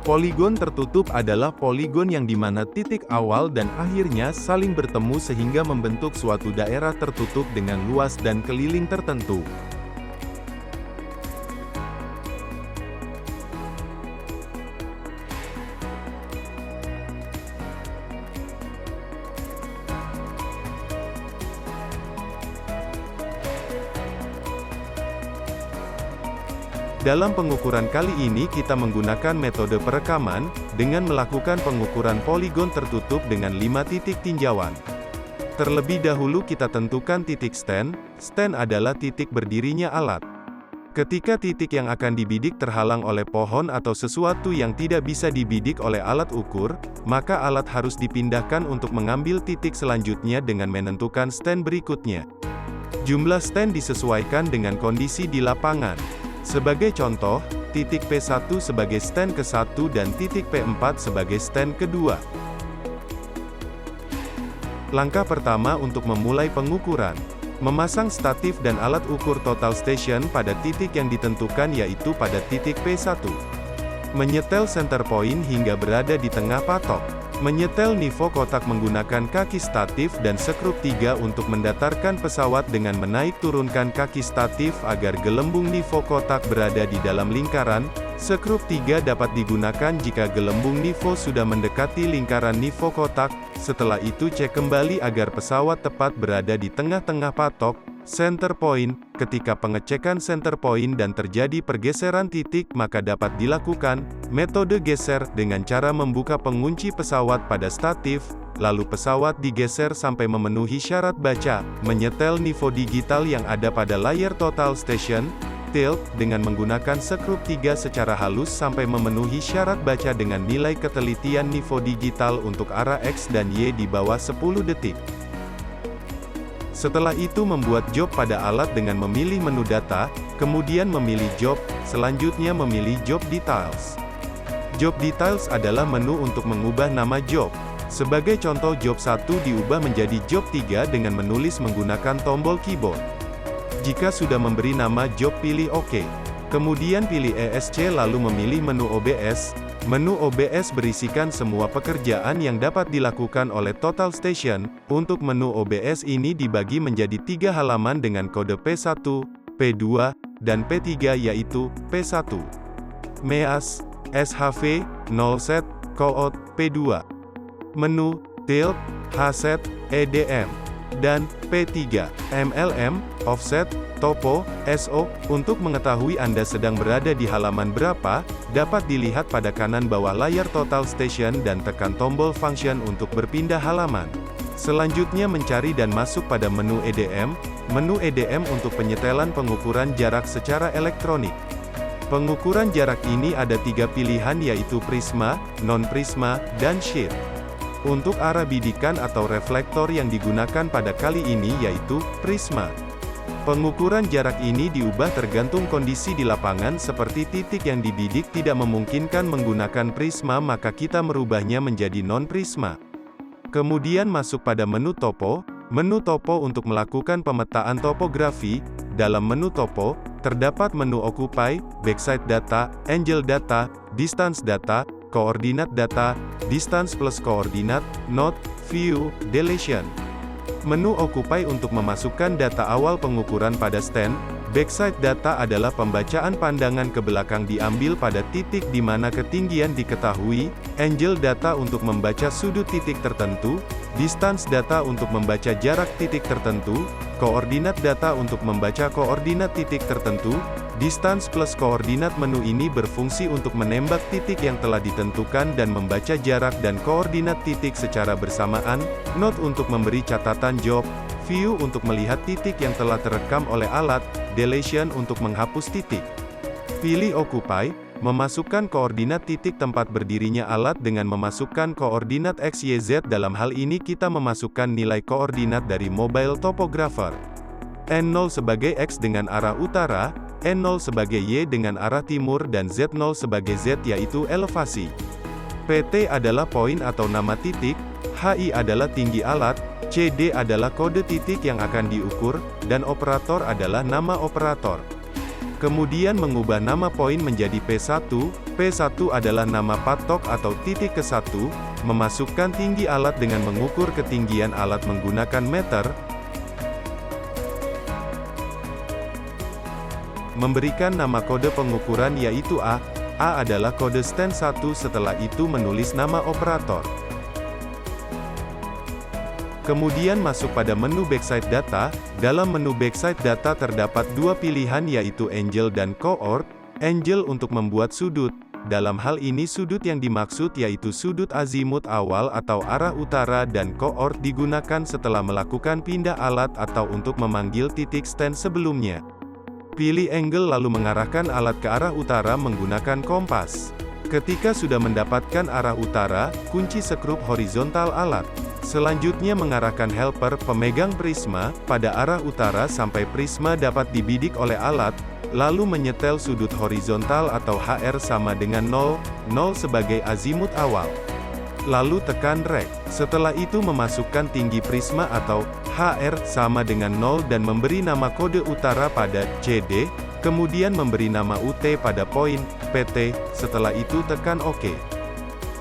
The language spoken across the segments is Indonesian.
Poligon tertutup adalah poligon yang dimana titik awal dan akhirnya saling bertemu sehingga membentuk suatu daerah tertutup dengan luas dan keliling tertentu. Dalam pengukuran kali ini kita menggunakan metode perekaman, dengan melakukan pengukuran poligon tertutup dengan 5 titik tinjauan. Terlebih dahulu kita tentukan titik stand. Stand adalah titik berdirinya alat. Ketika titik yang akan dibidik terhalang oleh pohon atau sesuatu yang tidak bisa dibidik oleh alat ukur, maka alat harus dipindahkan untuk mengambil titik selanjutnya dengan menentukan stand berikutnya. Jumlah stand disesuaikan dengan kondisi di lapangan. Sebagai contoh, titik P1 sebagai stand ke-1 dan titik P4 sebagai stand kedua. Langkah pertama untuk memulai pengukuran. Memasang statif dan alat ukur total station pada titik yang ditentukan yaitu pada titik P1. Menyetel center point hingga berada di tengah patok. Menyetel nivå kotak menggunakan kaki statif dan skrup 3 untuk mendatarkan pesawat dengan menaik turunkan kaki statif agar gelembung nivå kotak berada di dalam lingkaran. Skrup 3 dapat digunakan jika gelembung nivå sudah mendekati lingkaran nivå kotak. Setelah itu cek kembali agar pesawat tepat berada di tengah-tengah patok. Center point. Ketika pengecekan center point dan terjadi pergeseran titik maka dapat dilakukan metode geser dengan cara membuka pengunci pesawat pada statif, lalu pesawat digeser sampai memenuhi syarat baca, menyetel nivå digital yang ada pada layar total station, tilt, dengan menggunakan skrup 3 secara halus sampai memenuhi syarat baca dengan nilai ketelitian nivå digital untuk arah X dan Y di bawah 10 detik. Setelah itu membuat job pada alat dengan memilih menu data, kemudian memilih job, selanjutnya memilih job details. Job details adalah menu untuk mengubah nama job. Sebagai contoh job 1 diubah menjadi job 3 dengan menulis menggunakan tombol keyboard. Jika sudah memberi nama job pilih OK. Kemudian pilih ESC lalu memilih menu OBS. Menu OBS berisikan semua pekerjaan yang dapat dilakukan oleh Total Station. Untuk menu OBS ini dibagi menjadi 3 halaman dengan kode P1, P2, dan P3 yaitu P1. MEAS, SHV, 0 set, Cout, P2. Menu, Tilt, HSet, EDM. Dan P3, MLM, Offset, Topo, SO. Untuk mengetahui Anda sedang berada di halaman berapa, dapat dilihat pada kanan bawah layar Total Station dan tekan tombol function untuk berpindah halaman. Selanjutnya mencari dan masuk pada menu EDM. Menu EDM untuk penyetelan pengukuran jarak secara elektronik. Pengukuran jarak ini ada 3 pilihan yaitu prisma, non-prisma, dan sheet. Untuk arah bidikan atau reflektor yang digunakan pada kali ini yaitu prisma. Pengukuran jarak ini diubah tergantung kondisi di lapangan seperti titik yang dibidik tidak memungkinkan menggunakan prisma maka kita merubahnya menjadi non-prisma. Kemudian masuk pada menu topo. Menu topo untuk melakukan pemetaan topografi. Dalam menu topo, terdapat menu occupy, backside data, angel data, distance data, koordinat data, distance plus koordinat, note, view, deletion. Menu occupy untuk memasukkan data awal pengukuran pada stand. Backside data adalah pembacaan pandangan ke belakang diambil pada titik di mana ketinggian diketahui. Angel data untuk membaca sudut titik tertentu. Distance data untuk membaca jarak titik tertentu. Koordinat data untuk membaca koordinat titik tertentu. Distance plus koordinat menu ini berfungsi untuk menembak titik yang telah ditentukan dan membaca jarak dan koordinat titik secara bersamaan. Note untuk memberi catatan job. View untuk melihat titik yang telah terekam oleh alat. Deletion untuk menghapus titik. Pilih Occupy, memasukkan koordinat titik tempat berdirinya alat dengan memasukkan koordinat X, Y, Z. Dalam hal ini kita memasukkan nilai koordinat dari mobile topographer. N0 sebagai X dengan arah utara, N0 sebagai Y dengan arah timur dan Z0 sebagai Z yaitu elevasi. PT adalah poin atau nama titik, HI adalah tinggi alat, CD adalah kode titik yang akan diukur, dan operator adalah nama operator. Kemudian mengubah nama poin menjadi P1. P1 adalah nama patok atau titik ke-1, memasukkan tinggi alat dengan mengukur ketinggian alat menggunakan meter, memberikan nama kode pengukuran yaitu A. A adalah kode stand 1, setelah itu menulis nama operator. Kemudian masuk pada menu Backside Data. Dalam menu Backside Data terdapat dua pilihan yaitu Angle dan Coord. Angle untuk membuat sudut. Dalam hal ini sudut yang dimaksud yaitu sudut azimut awal atau arah utara, dan Coord digunakan setelah melakukan pindah alat atau untuk memanggil titik stand sebelumnya. Pilih Angle lalu mengarahkan alat ke arah utara menggunakan kompas. Ketika sudah mendapatkan arah utara, kunci skrup horizontal alat. Selanjutnya mengarahkan helper pemegang prisma pada arah utara sampai prisma dapat dibidik oleh alat, lalu menyetel sudut horizontal atau HR sama dengan 0 sebagai azimut awal. Lalu tekan Rek. Setelah itu memasukkan tinggi prisma atau HR sama dengan 0 dan memberi nama kode utara pada CD, kemudian memberi nama UT pada poin PT, setelah itu tekan OK.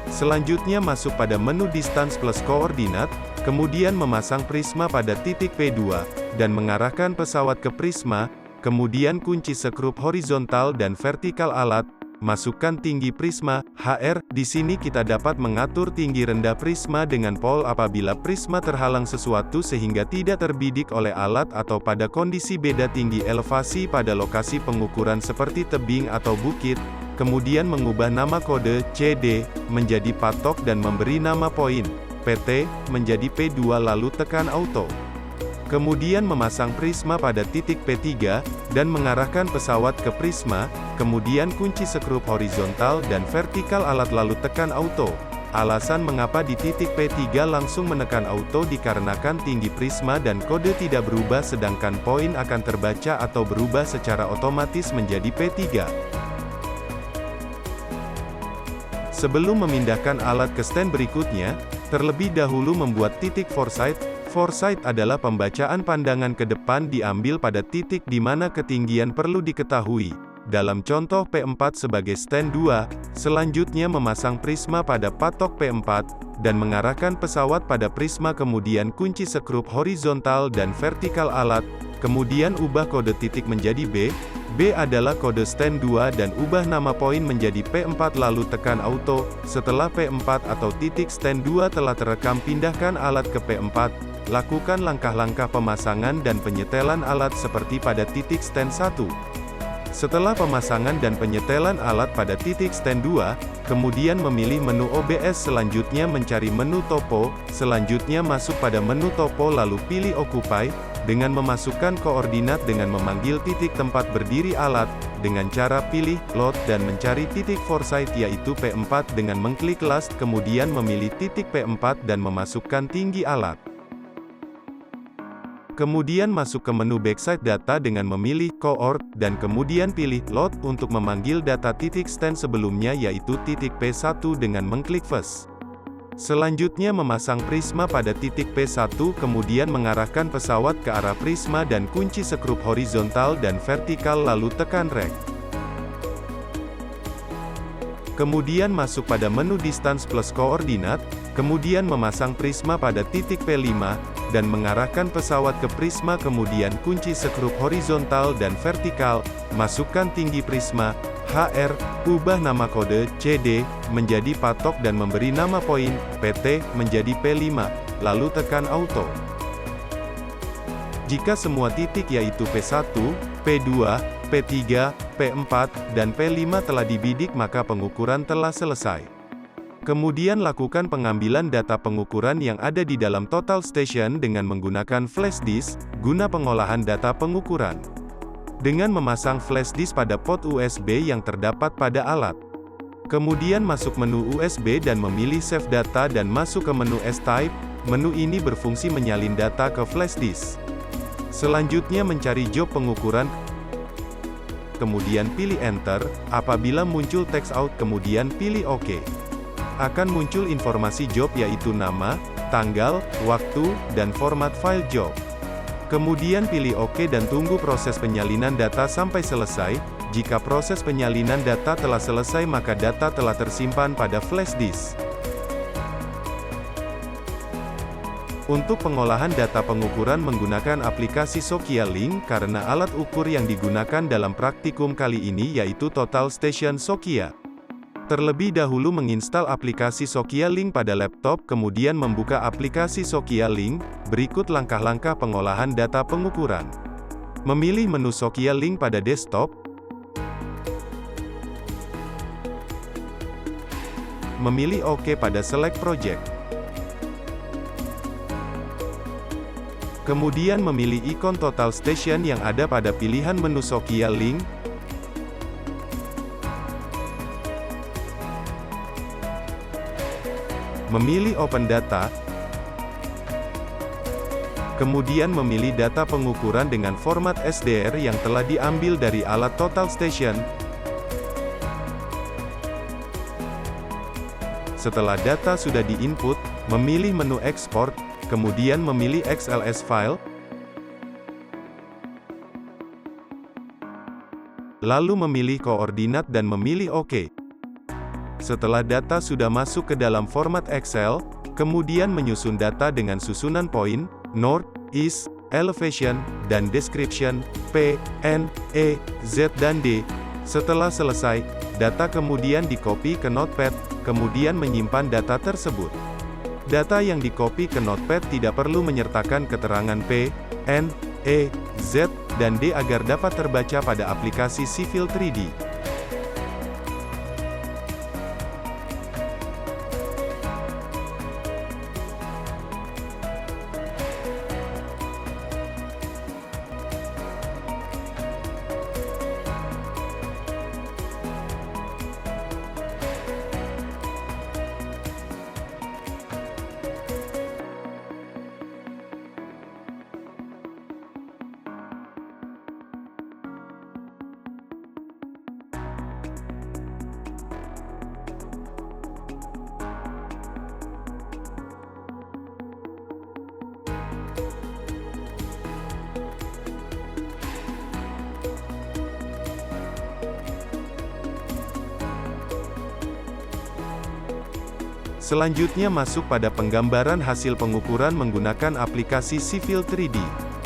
Selanjutnya masuk pada menu Distance plus Koordinat, kemudian memasang prisma pada titik P2, dan mengarahkan pesawat ke prisma, kemudian kunci skrup horizontal dan vertikal alat, masukkan tinggi prisma, HR. Di sini kita dapat mengatur tinggi rendah prisma dengan pole apabila prisma terhalang sesuatu sehingga tidak terbidik oleh alat atau pada kondisi beda tinggi elevasi pada lokasi pengukuran seperti tebing atau bukit. Kemudian mengubah nama kode CD menjadi patok dan memberi nama poin PT menjadi P2 lalu tekan Auto. Kemudian memasang prisma pada titik P3 dan mengarahkan pesawat ke prisma, kemudian kunci skrup horizontal dan vertikal alat lalu tekan Auto. Alasan mengapa di titik P3 langsung menekan Auto dikarenakan tinggi prisma dan kode tidak berubah sedangkan poin akan terbaca atau berubah secara otomatis menjadi P3. Sebelum memindahkan alat ke stand berikutnya, terlebih dahulu membuat titik foresight. Foresight adalah pembacaan pandangan ke depan diambil pada titik di mana ketinggian perlu diketahui. Dalam contoh P4 sebagai stand 2, selanjutnya memasang prisma pada patok P4, dan mengarahkan pesawat pada prisma kemudian kunci skrup horizontal dan vertikal alat, kemudian ubah kode titik menjadi B. B adalah kode stand 2 dan ubah nama poin menjadi P4 lalu tekan Auto. Setelah P4 atau titik stand 2 telah terekam, pindahkan alat ke P4. Lakukan langkah-langkah pemasangan dan penyetelan alat seperti pada titik stand 1. Setelah pemasangan dan penyetelan alat pada titik stand 2, kemudian memilih menu OBS, selanjutnya mencari menu topo, selanjutnya masuk pada menu topo lalu pilih Occupy, dengan memasukkan koordinat dengan memanggil titik tempat berdiri alat, dengan cara pilih Load dan mencari titik foresight yaitu P4 dengan mengklik Last, kemudian memilih titik P4 dan memasukkan tinggi alat. Kemudian masuk ke menu Backside Data dengan memilih Coord, dan kemudian pilih Load untuk memanggil data titik stand sebelumnya yaitu titik P1 dengan mengklik First. Selanjutnya memasang prisma pada titik P1 kemudian mengarahkan pesawat ke arah prisma dan kunci skrup horizontal dan vertikal lalu tekan Rek. Kemudian masuk pada menu Distance plus Koordinat, kemudian memasang prisma pada titik P5, dan mengarahkan pesawat ke prisma kemudian kunci skrup horizontal dan vertikal, masukkan tinggi prisma, HR, ubah nama kode CD menjadi patok dan memberi nama poin PT menjadi P5, lalu tekan Auto. Jika semua titik yaitu P1, P2, P3, P4, dan P5 telah dibidik maka pengukuran telah selesai. Kemudian lakukan pengambilan data pengukuran yang ada di dalam Total Station dengan menggunakan flash disk, guna pengolahan data pengukuran. Dengan memasang flash disk pada port USB yang terdapat pada alat. Kemudian masuk menu USB dan memilih Save Data dan masuk ke menu S-Type. Menu ini berfungsi menyalin data ke flash disk. Selanjutnya mencari job pengukuran. Kemudian pilih Enter, apabila muncul text out kemudian pilih OK. Akan muncul informasi job yaitu nama, tanggal, waktu, dan format file job. Kemudian pilih OK dan tunggu proses penyalinan data sampai selesai. Jika proses penyalinan data telah selesai maka data telah tersimpan pada flash disk. Untuk pengolahan data pengukuran menggunakan aplikasi Sokia Link karena alat ukur yang digunakan dalam praktikum kali ini yaitu Total Station Sokia. Terlebih dahulu menginstal aplikasi Sokia Link pada laptop, kemudian membuka aplikasi Sokia Link. Berikut langkah-langkah pengolahan data pengukuran. Memilih menu Sokia Link pada desktop. Memilih OK pada Select Project. Kemudian memilih ikon Total Station yang ada pada pilihan menu Sokia Link. Memilih Open Data. Kemudian memilih data pengukuran dengan format SDR yang telah diambil dari alat Total Station. Setelah data sudah diinput, memilih menu Export, kemudian memilih XLS File. Lalu memilih koordinat dan memilih OK. Setelah data sudah masuk ke dalam format Excel, kemudian menyusun data dengan susunan poin, North, East, Elevation, dan Description, P, N, E, Z dan D. Setelah selesai, data kemudian di-copy ke Notepad, kemudian menyimpan data tersebut. Data yang di-copy ke Notepad tidak perlu menyertakan keterangan P, N, E, Z, dan D agar dapat terbaca pada aplikasi Civil 3D. Selanjutnya masuk pada penggambaran hasil pengukuran menggunakan aplikasi Civil 3D.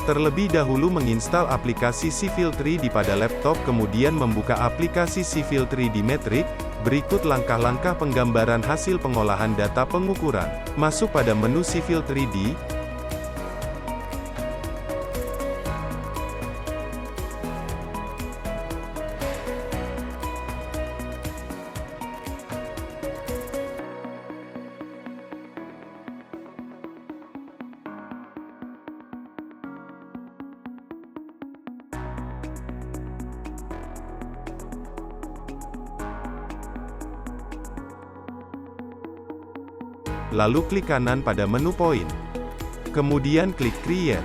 Terlebih dahulu menginstal aplikasi Civil 3D pada laptop kemudian membuka aplikasi Civil 3D Matrix. Berikut langkah-langkah penggambaran hasil pengolahan data pengukuran. Masuk pada menu Civil 3D. Lalu klik kanan pada menu poin. Kemudian klik Create.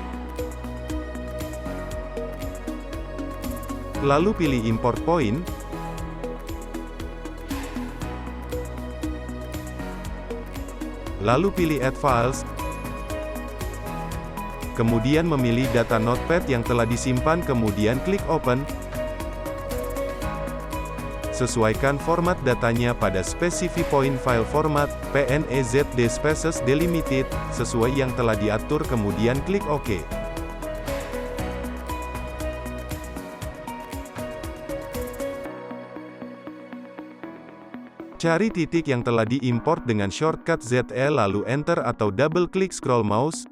Lalu pilih Import Point. Lalu pilih Add Files. Kemudian memilih data Notepad yang telah disimpan kemudian klik Open. Sesuaikan format datanya pada Specify Point File Format, PNEZD Spaces Delimited, sesuai yang telah diatur kemudian klik OK. Cari titik yang telah diimport dengan shortcut ZL lalu Enter atau double klik scroll mouse.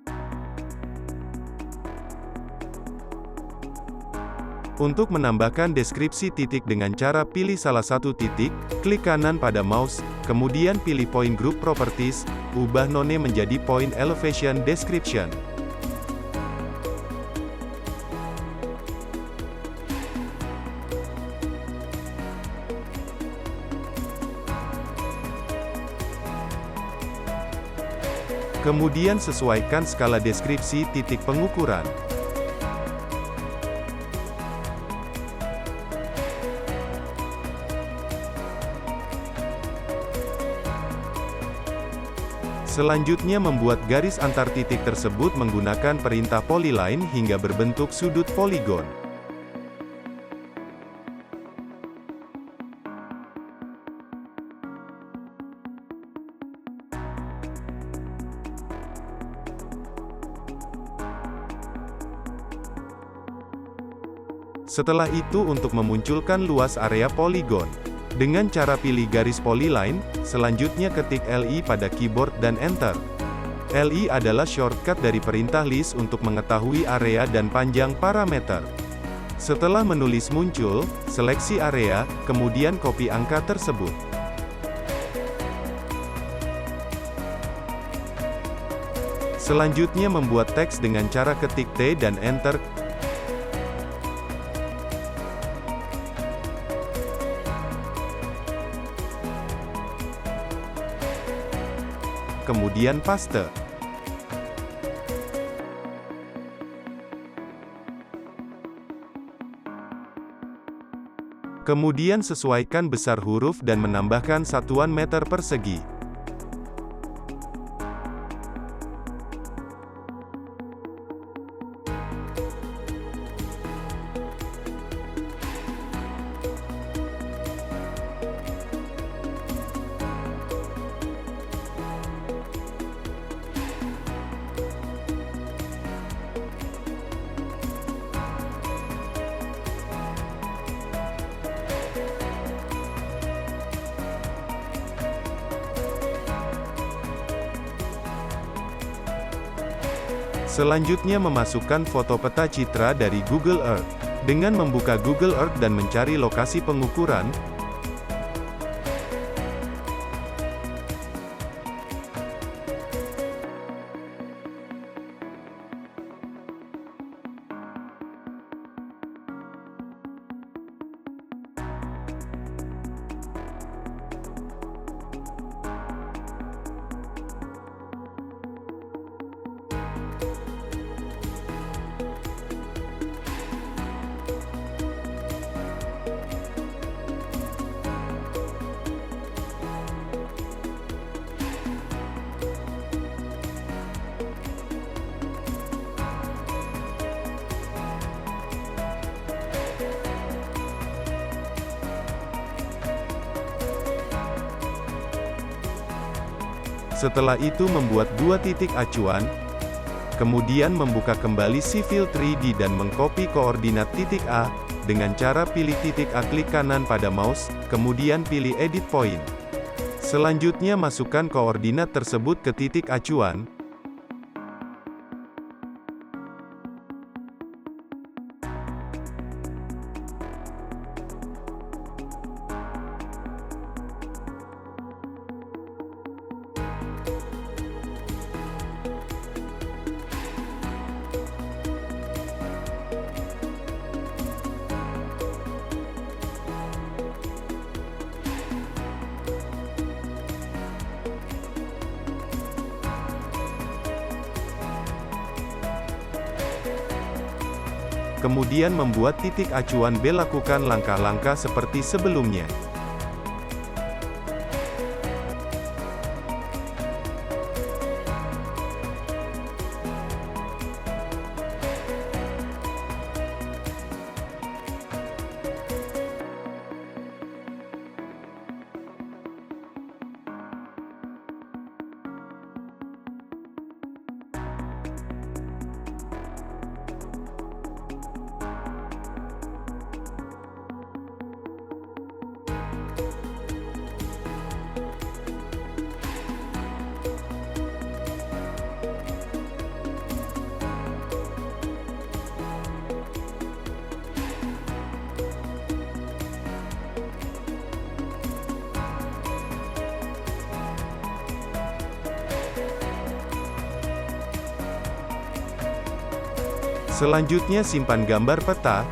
Untuk menambahkan deskripsi titik dengan cara pilih salah satu titik, klik kanan pada mouse, kemudian pilih Point Group Properties, ubah none menjadi Point Elevation Description. Kemudian sesuaikan skala deskripsi titik pengukuran. Selanjutnya membuat garis antar titik tersebut menggunakan perintah polyline hingga berbentuk sudut poligon. Setelah itu untuk memunculkan luas area poligon. Dengan cara pilih garis polyline, selanjutnya ketik LI pada keyboard dan Enter. LI adalah shortcut dari perintah list untuk mengetahui area dan panjang parameter. Setelah menulis muncul, seleksi area, kemudian copy angka tersebut. Selanjutnya membuat teks dengan cara ketik T dan Enter. Kemudian paste. Kemudian sesuaikan besar huruf dan menambahkan satuan meter persegi. Selanjutnya memasukkan foto peta citra dari Google Earth. Dengan membuka Google Earth dan mencari lokasi pengukuran, setelah itu membuat dua titik acuan, kemudian membuka kembali Civil 3D dan mengcopy koordinat titik A, dengan cara pilih titik A klik kanan pada mouse, kemudian pilih Edit Point. Selanjutnya masukkan koordinat tersebut ke titik acuan. Kemudian membuat titik acuan B. Lakukan langkah-langkah seperti sebelumnya. Selanjutnya simpan gambar peta.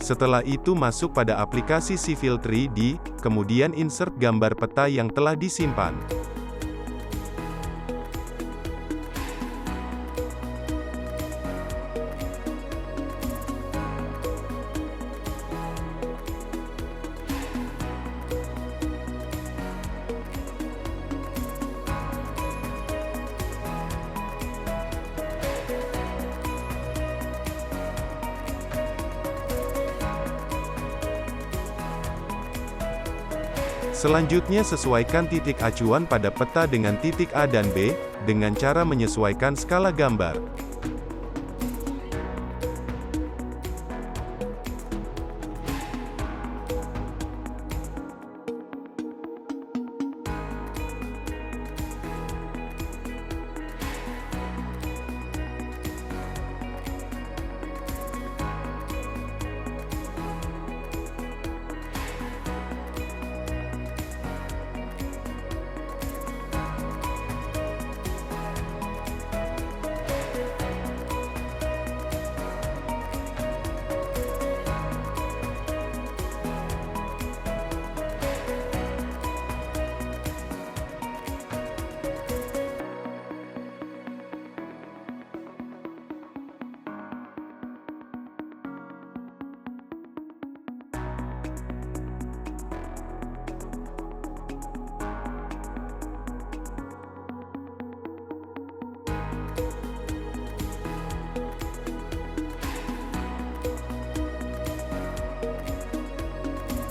Setelah itu masuk pada aplikasi Civil 3D, kemudian insert gambar peta yang telah disimpan. Selanjutnya sesuaikan titik acuan pada peta dengan titik A dan B, dengan cara menyesuaikan skala gambar.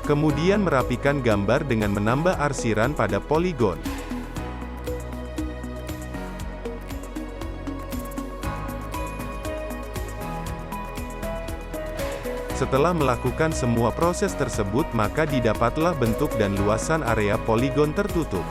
Kemudian merapikan gambar dengan menambah arsiran pada poligon. Setelah melakukan semua proses tersebut, maka didapatlah bentuk dan luasan area poligon tertutup.